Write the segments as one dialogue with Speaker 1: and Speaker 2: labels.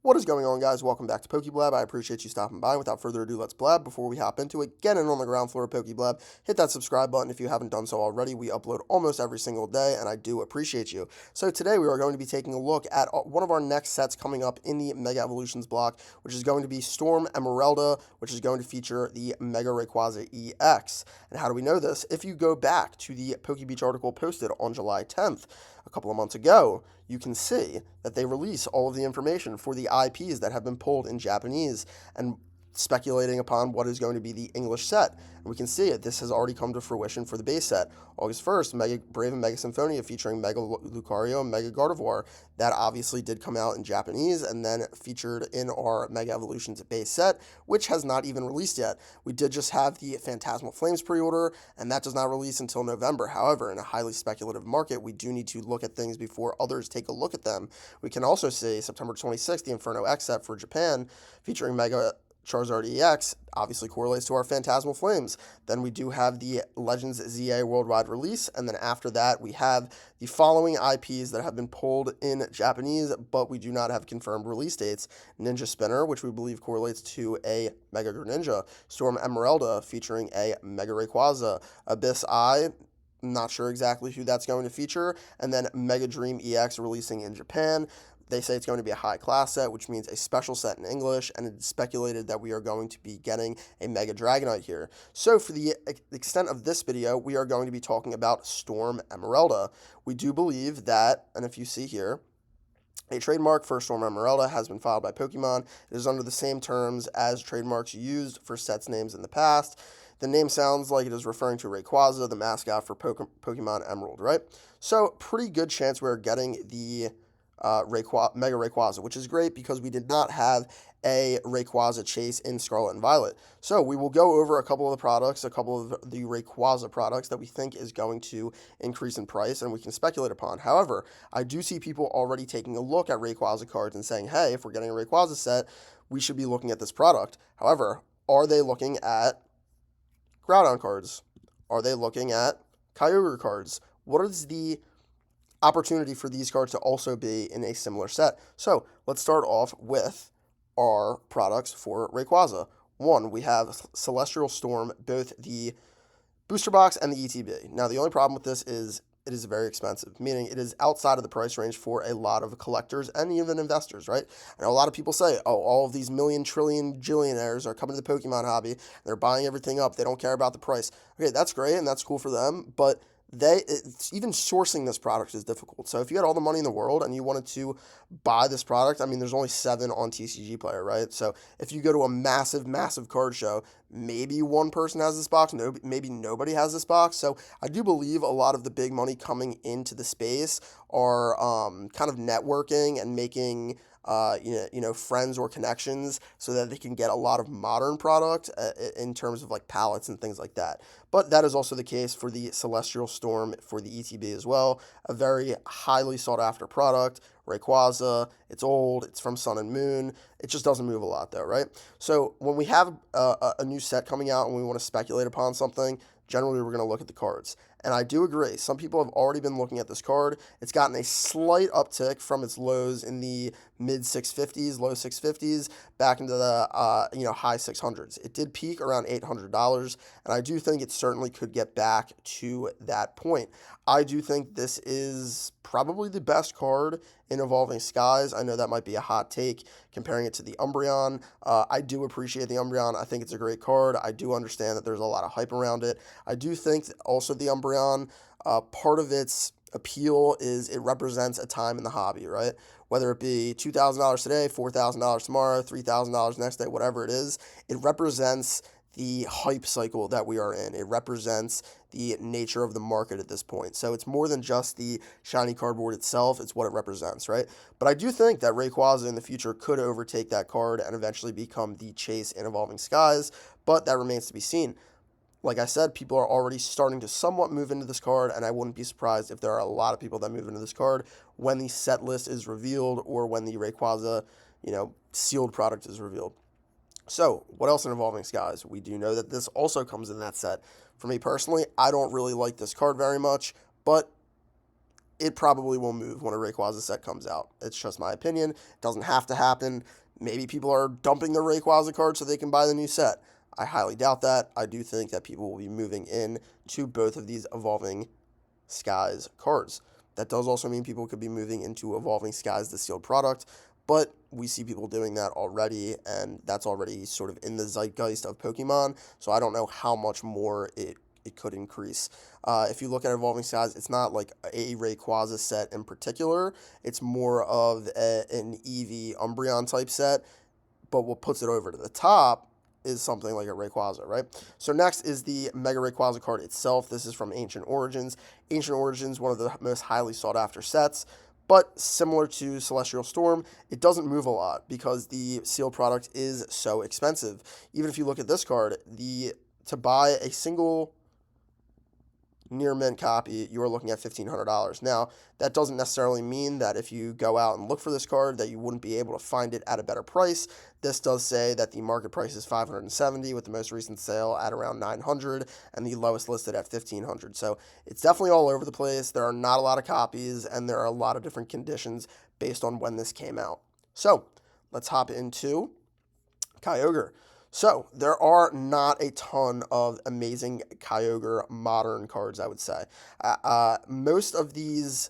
Speaker 1: What is going on, guys? Welcome back to Blab. I appreciate you stopping by. Without further ado, let's blab. Before we hop into it, get in on the ground floor of Blab. Hit that subscribe button if you haven't done so already. We upload almost every single day, and I do appreciate you. So today we are going to be taking a look at one of our next sets coming up in the Mega Evolutions block, which is going to be Storm Emeralda, which is going to feature the Mega Rayquaza EX. And how do we know this? If you go back to the PokeBeach article posted on July 10th, a couple of months ago, you can see that they release all of the information for the IPs that have been pulled in Japanese and speculating upon what is going to be the English set. And we can see it. This has already come to fruition for the base set. August 1st, Mega Brave and Mega Symphonia featuring Mega Lucario and Mega Gardevoir. That obviously did come out in Japanese and then featured in our Mega Evolutions base set, which has not even released yet. We did just have the Phantasmal Flames pre-order, and that does not release until November. However, in a highly speculative market, we do need to look at things before others take a look at them. We can also see September 26th, the Inferno X set for Japan, featuring Mega Charizard EX, obviously correlates to our Phantasmal Flames. Then we do have the Legends ZA worldwide release, and then after that we have the following IPs that have been pulled in Japanese, but we do not have confirmed release dates. Ninja Spinner, which we believe correlates to a Mega Greninja. Storm Emeralda, featuring a Mega Rayquaza. Abyss Eye, not sure exactly who that's going to feature, and then Mega Dream EX releasing in Japan. They say it's going to be a high class set, which means a special set in English, and it's speculated that we are going to be getting a Mega Dragonite here. So for the extent of this video, we are going to be talking about Storm Emeralda. We do believe that, and if you see here, a trademark for Storm Emeralda has been filed by Pokemon. It is under the same terms as trademarks used for sets names in the past. The name sounds like it is referring to Rayquaza, the mascot for Pokemon Emerald, right? So pretty good chance we're getting the Mega Rayquaza, which is great because we did not have a Rayquaza chase in Scarlet and Violet. So we will go over a couple of the products, a couple of the Rayquaza products that we think is going to increase in price and we can speculate upon. However, I do see people already taking a look at Rayquaza cards and saying, hey, if we're getting a Rayquaza set, we should be looking at this product. However, are they looking at Groudon cards? Are they looking at Kyogre cards? What is the opportunity for these cards to also be in a similar set? So let's start off with our products for Rayquaza. One, we have Celestial Storm, both the booster box and the ETB. Now, the only problem with this is it is very expensive, meaning it is outside of the price range for a lot of collectors and even investors, right? I know a lot of people say, oh, all of these million, trillion, jillionaires are coming to the Pokemon hobby, they're buying everything up, they don't care about the price. Okay, that's great and that's cool for them, but even sourcing this product is difficult. So if you had all the money in the world and you wanted to buy this product, I mean, there's only 7 on TCG Player, right? So if you go to a massive card show, maybe one person has this box, maybe nobody has this box. So I do believe a lot of the big money coming into the space are kind of networking and making friends or connections so that they can get a lot of modern product in terms of like palettes and things like that. But that is also the case for the Celestial Storm for the ETB as well. A very highly sought after product. Rayquaza, it's old, it's from Sun and Moon. It just doesn't move a lot though, right? So when we have a new set coming out and we want to speculate upon something, generally we're going to look at the cards. And I do agree, some people have already been looking at this card. It's gotten a slight uptick from its lows in the mid 650s, low 650s, back into the high 600s. It did peak around $800, and I do think it certainly could get back to that point. I do think this is probably the best card in Evolving Skies. I know that might be a hot take comparing it to the Umbreon. I do appreciate the Umbreon. I think it's a great card. I do understand that there's a lot of hype around it. I do think that also the Umbreon, part of its appeal is it represents a time in the hobby, right? Whether it be $2,000 today, $4,000 tomorrow, $3,000 next day, whatever it is, it represents the hype cycle that we are in. It represents the nature of the market at this point. So it's more than just the shiny cardboard itself, it's what it represents, right? But I do think that Rayquaza in the future could overtake that card and eventually become the chase in Evolving Skies, but that remains to be seen. Like I said, people are already starting to somewhat move into this card, and I wouldn't be surprised if there are a lot of people that move into this card when the set list is revealed or when the Rayquaza, sealed product is revealed. So, what else in Evolving Skies? We do know that this also comes in that set. For me personally, I don't really like this card very much, but it probably will move when a Rayquaza set comes out. It's just my opinion. It doesn't have to happen. Maybe people are dumping their Rayquaza card so they can buy the new set. I highly doubt that. I do think that people will be moving in to both of these Evolving Skies cards. That does also mean people could be moving into Evolving Skies, the sealed product, but we see people doing that already, and that's already sort of in the zeitgeist of Pokemon, so I don't know how much more it could increase. If you look at Evolving Skies, it's not like a Rayquaza set in particular, it's more of an Eevee Umbreon type set, but what puts it over to the top is something like a Rayquaza, right? So next is the Mega Rayquaza card itself. This is from Ancient Origins. Ancient Origins, one of the most highly sought after sets, but similar to Celestial Storm, it doesn't move a lot because the sealed product is so expensive. Even if you look at this card, to buy a single near mint copy, you are looking at $1,500. Now, that doesn't necessarily mean that if you go out and look for this card that you wouldn't be able to find it at a better price. This does say that the market price is $570 with the most recent sale at around $900 and the lowest listed at $1,500. So it's definitely all over the place. There are not a lot of copies and there are a lot of different conditions based on when this came out. So let's hop into Kyogre. So, there are not a ton of amazing Kyogre modern cards, I would say. Most of these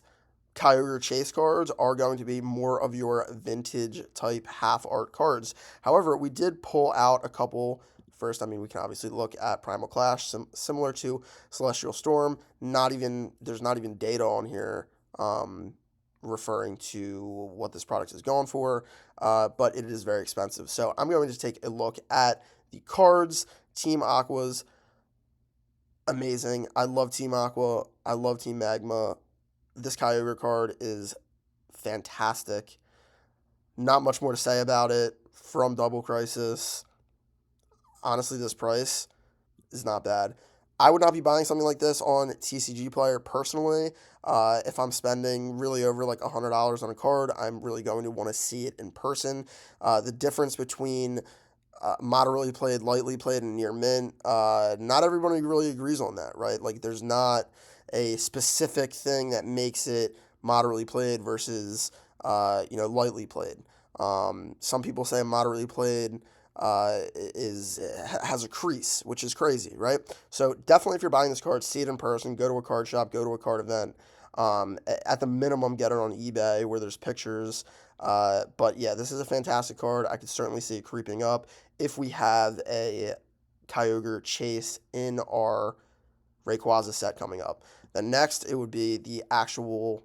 Speaker 1: Kyogre Chase cards are going to be more of your vintage type half art cards. However, we did pull out a couple. First, I mean, we can obviously look at Primal Clash, similar to Celestial Storm. There's not even data on here referring to what this product is going for, but it is very expensive. So I'm going to take a look at the cards. Team Aqua's amazing. I love Team Aqua. I love Team Magma. This Kyogre card is fantastic. Not much more to say about it. From Double Crisis, honestly, this price is not bad. I would not be buying something like this on TCG Player personally. If I'm spending really over like $100 on a card, I'm really going to want to see it in person. The difference between moderately played, lightly played, and near mint, not everybody really agrees on that, right? Like, there's not a specific thing that makes it moderately played versus, lightly played. Some people say moderately played has a crease, which is crazy, right? So definitely, if you're buying this card, see it in person. Go to a card shop. Go to a card event. At the minimum, get it on eBay where there's pictures. But yeah, this is a fantastic card. I could certainly see it creeping up if we have a Kyogre Chase in our Rayquaza set coming up. Then next, it would be the actual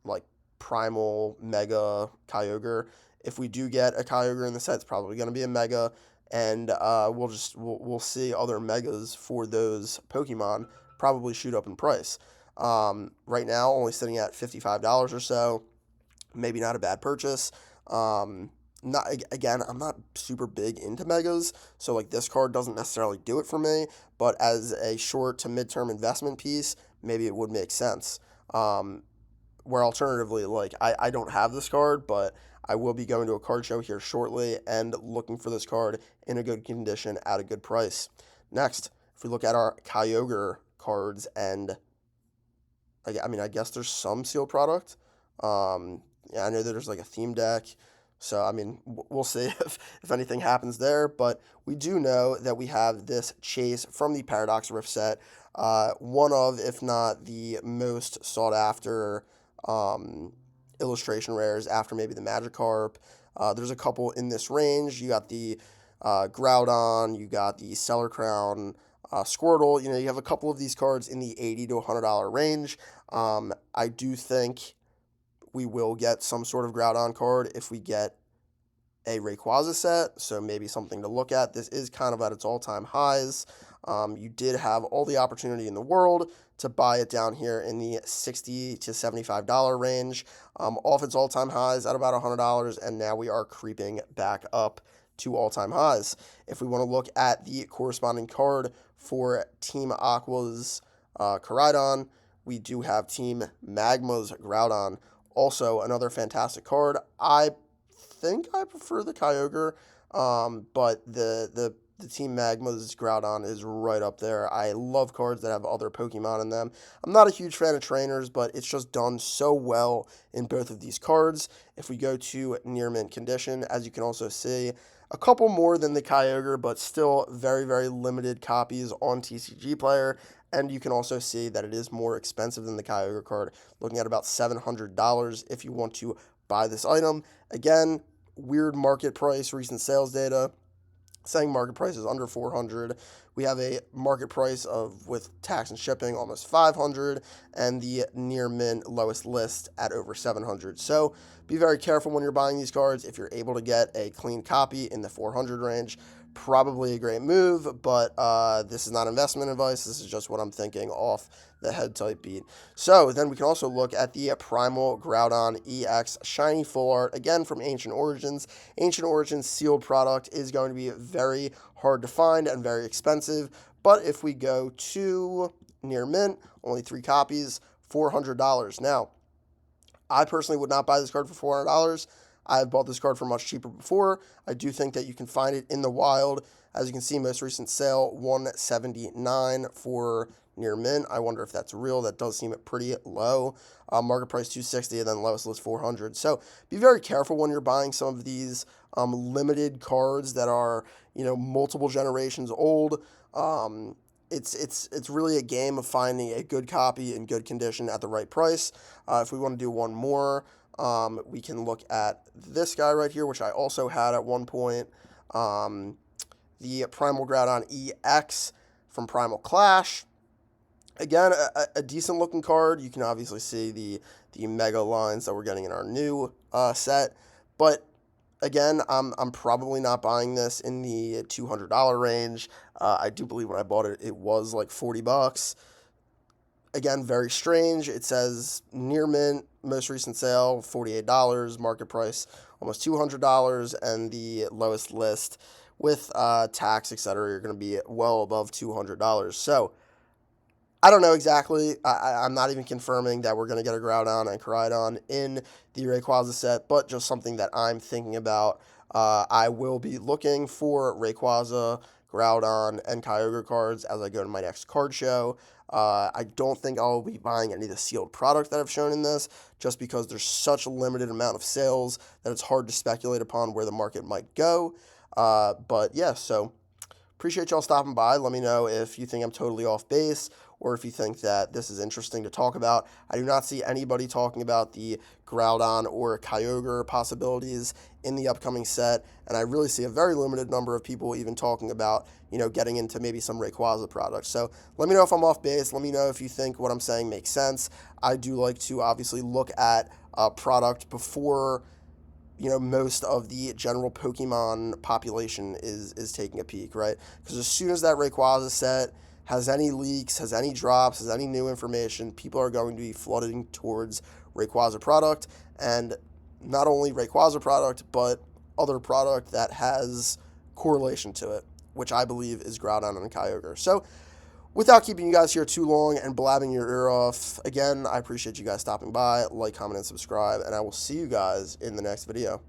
Speaker 1: like Primal Mega Kyogre. If we do get a Kyogre in the set, it's probably going to be a Mega, and we'll see other Megas for those Pokemon probably shoot up in price. Right now, only sitting at $55 or so. Maybe not a bad purchase. Not again, I'm not super big into Megas, so like this card doesn't necessarily do it for me. But as a short to midterm investment piece, maybe it would make sense. Where alternatively, like I don't have this card, but I will be going to a card show here shortly and looking for this card in a good condition at a good price. Next, if we look at our Kyogre cards, and I guess there's some sealed product. Yeah, I know that there's like a theme deck. So, I mean, we'll see if anything happens there. But we do know that we have this Chase from the Paradox Rift set. One of, if not the most sought after illustration rares after maybe the Magikarp. There's a couple in this range. You got the Groudon, you got the Stellar Crown, Squirtle. You have a couple of these cards in the $80 to $100 range. I do think we will get some sort of Groudon card if we get a Rayquaza set, so maybe something to look at. This is kind of at its all-time highs. You did have all the opportunity in the world to buy it down here in the $60 to $75 range, off its all-time highs at about $100, and now we are creeping back up to all-time highs. If we want to look at the corresponding card for Team Aqua's Koraidon, we do have Team Magma's Groudon. Also, another fantastic card. I think I prefer the Kyogre, but the the Team Magma's Groudon is right up there. I love cards that have other Pokemon in them. I'm not a huge fan of trainers, but it's just done so well in both of these cards. If we go to near mint condition, as you can also see, a couple more than the Kyogre, but still very, very limited copies on TCG Player. And you can also see that it is more expensive than the Kyogre card, looking at about $700 if you want to buy this item. Again, weird market price, recent sales data saying market price is under 400. We have a market price of, with tax and shipping, almost 500, and the near mint lowest list at over 700. So be very careful when you're buying these cards. If you're able to get a clean copy in the 400 range, probably a great move, but this is not investment advice. This is just what I'm thinking off the head type beat. So then we can also look at the Primal Groudon EX Shiny Full Art, again from Ancient Origins. Ancient Origins sealed product is going to be very hard to find and very expensive, but if we go to near mint, only 3 copies, $400. Now, I personally would not buy this card for $400. I've bought this card for much cheaper before. I do think that you can find it in the wild. As you can see, most recent sale, $179 for near mint. I wonder if that's real. That does seem pretty low. Market price $260, and then lowest list $400. So be very careful when you're buying some of these limited cards that are, multiple generations old. It's really a game of finding a good copy in good condition at the right price. If we want to do one more, we can look at this guy right here, which I also had at one point. The Primal Groudon EX from Primal Clash. Again, a decent looking card. You can obviously see the mega lines that we're getting in our new set. But again, I'm probably not buying this in the $200 range. I do believe when I bought it, it was like $40. Again, very strange. It says near mint, most recent sale, $48, market price almost $200, and the lowest list with tax, etc., you're going to be well above $200. So I don't know exactly. I'm not even confirming that we're going to get a Groudon and Koraidon in the Rayquaza set, but just something that I'm thinking about. I will be looking for Rayquaza, Groudon, and Kyogre cards as I go to my next card show. I don't think I'll be buying any of the sealed product that I've shown in this, just because there's such a limited amount of sales that it's hard to speculate upon where the market might go. But yeah, so appreciate y'all stopping by. Let me know if you think I'm totally off base, or if you think that this is interesting to talk about. I do not see anybody talking about the Groudon or Kyogre possibilities in the upcoming set, and I really see a very limited number of people even talking about, getting into maybe some Rayquaza products. So let me know if I'm off base. Let me know if you think what I'm saying makes sense. I do like to obviously look at a product before most of the general Pokemon population is taking a peek, right? Because as soon as that Rayquaza set has any leaks, has any drops, has any new information, people are going to be flooding towards Rayquaza product, and not only Rayquaza product, but other product that has correlation to it, which I believe is Groudon and Kyogre. So without keeping you guys here too long and blabbing your ear off, again, I appreciate you guys stopping by. Like, comment, and subscribe, and I will see you guys in the next video.